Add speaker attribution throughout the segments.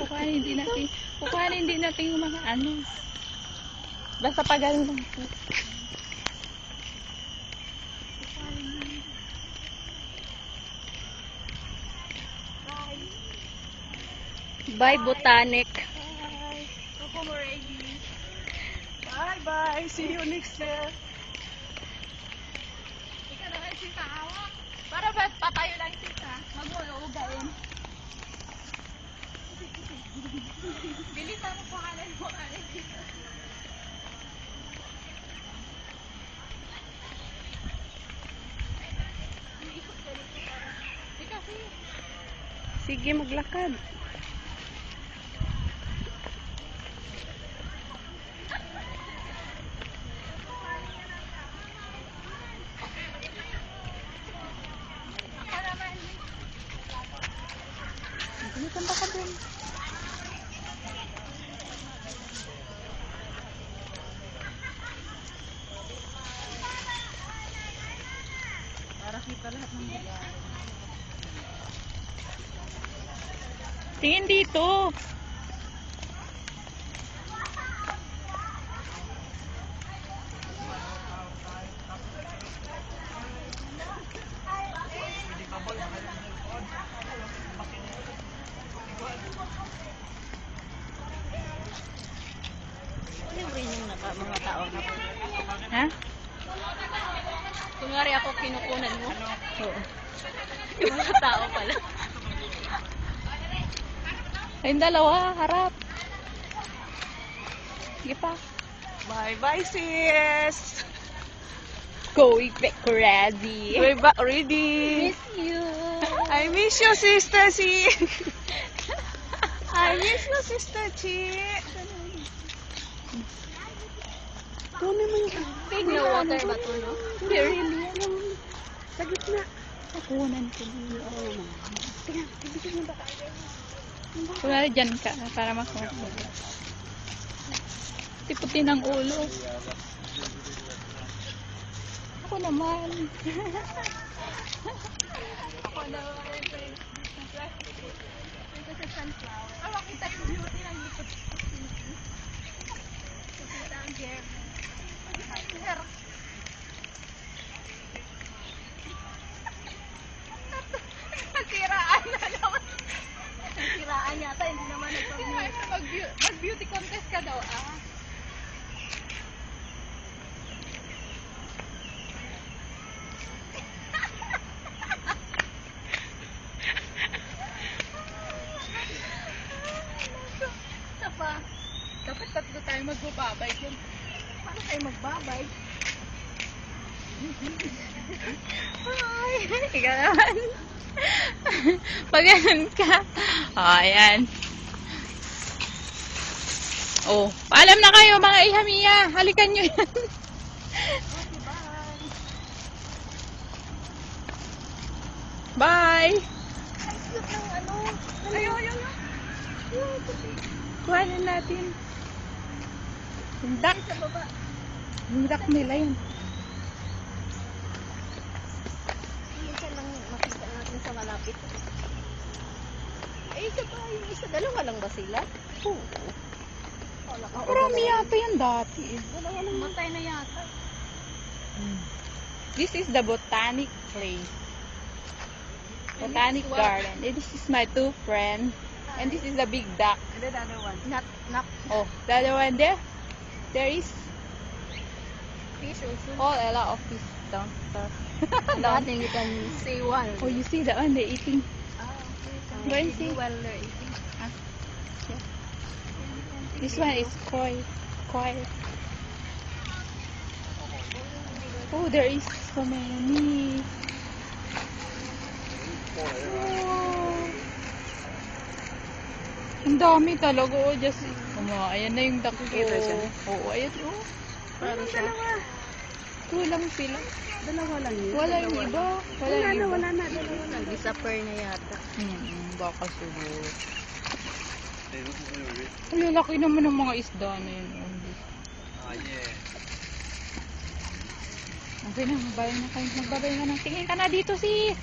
Speaker 1: Kukuhanin din natin yung mga ano. Basta pagano lang po. Bye, Botanic.
Speaker 2: Bye. Bye-bye. See you next year.
Speaker 1: Ika na kayo sita hawak. Para ba patayo lang sita? Mag-uugain. Bilisan mo pangalan mo.
Speaker 2: Sige, maglakad.
Speaker 1: Bilisan ka din.
Speaker 2: Para kita lahat ng lugar.
Speaker 1: Tingin dito.
Speaker 2: Ano rin yung mga tao na
Speaker 1: Ha?
Speaker 2: kunwari ako kinukunan mo?
Speaker 1: Oo.
Speaker 2: Yung mga tao pala.
Speaker 1: Kayong dalawa, harap. Sige pa.
Speaker 2: Bye-bye, sis!
Speaker 1: Going back ready.
Speaker 2: We're back ready!
Speaker 1: Miss you.
Speaker 2: I miss you, Sister C! I miss you, Sister Chi! Kunin mo yung...
Speaker 1: Big na water ba to, no?
Speaker 2: Really? Sa gitna.
Speaker 1: Kukunan ko din.
Speaker 2: Tingnan, tibigyan mo ba?
Speaker 1: Kunwari dyan ka, para makuha. Puti ng ulo. Ako naman.
Speaker 2: Ako naman. Ito sa sunflower. Oh, makita yung beauty ng likod. Nakita ang hair. Hair. Nasiraan na naman. Nasiraan yata, hindi naman
Speaker 1: Mag-beauty contest ka daw, ah. Dapat tatlo tayo magbababay dyan.
Speaker 2: Paano kayo magbabay?
Speaker 1: Hi! Ikaw naman. Pag ganun ka. Oh, ayan. Oh, paalam na kayo mga ihamiya. Halikan nyo yan.
Speaker 2: Okay, bye!
Speaker 1: Bye!
Speaker 2: Ay, cute ng ano. Ayaw.
Speaker 1: Kuhanin natin. Yung duck.
Speaker 2: Sa baba.
Speaker 1: Yung duck nila yun.
Speaker 2: Minsan lang makita natin sa malapit. Eh, isa pa, yung isa. Dalawa lang ba sila? Oo. Wala ka.
Speaker 1: Marami yata yung dati eh.
Speaker 2: Dalawa lang. Matay na yata.
Speaker 1: This is the botanic place. Botanic garden. And this is my two friends. And this is the big duck.
Speaker 2: And then the other one. Not
Speaker 1: Oh, the other one there. There is
Speaker 2: fish also.
Speaker 1: a lot of fish downstairs.
Speaker 2: Lahat you can see one.
Speaker 1: Oh, you see the one they're eating.
Speaker 2: Okay.
Speaker 1: Go and see.
Speaker 2: While they're eating.
Speaker 1: Ah, yeah. This one is koi. Oh, there is so many. Oh. Ang dami talaga. Oh, just, ayan na yung duck ko.
Speaker 2: Kita siya?
Speaker 1: Oo, ayan. Oh.
Speaker 2: Ano dalawa?
Speaker 1: Kulang sila.
Speaker 2: Dalawa lang yun.
Speaker 1: Wala yung iba. Wala yung iba.
Speaker 2: Wala na. Dalawa lang. Disappear na yata.
Speaker 1: Baka siguro. Ang lalaki naman ng mga isda na yun. Okay na, magbabay na kayo. Magbabay ka na. Tingin ka na dito, sis.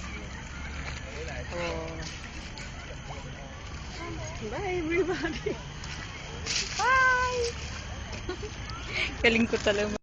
Speaker 1: Oh.
Speaker 2: Bye, everybody.
Speaker 1: Bye!
Speaker 2: Galing ko talaga.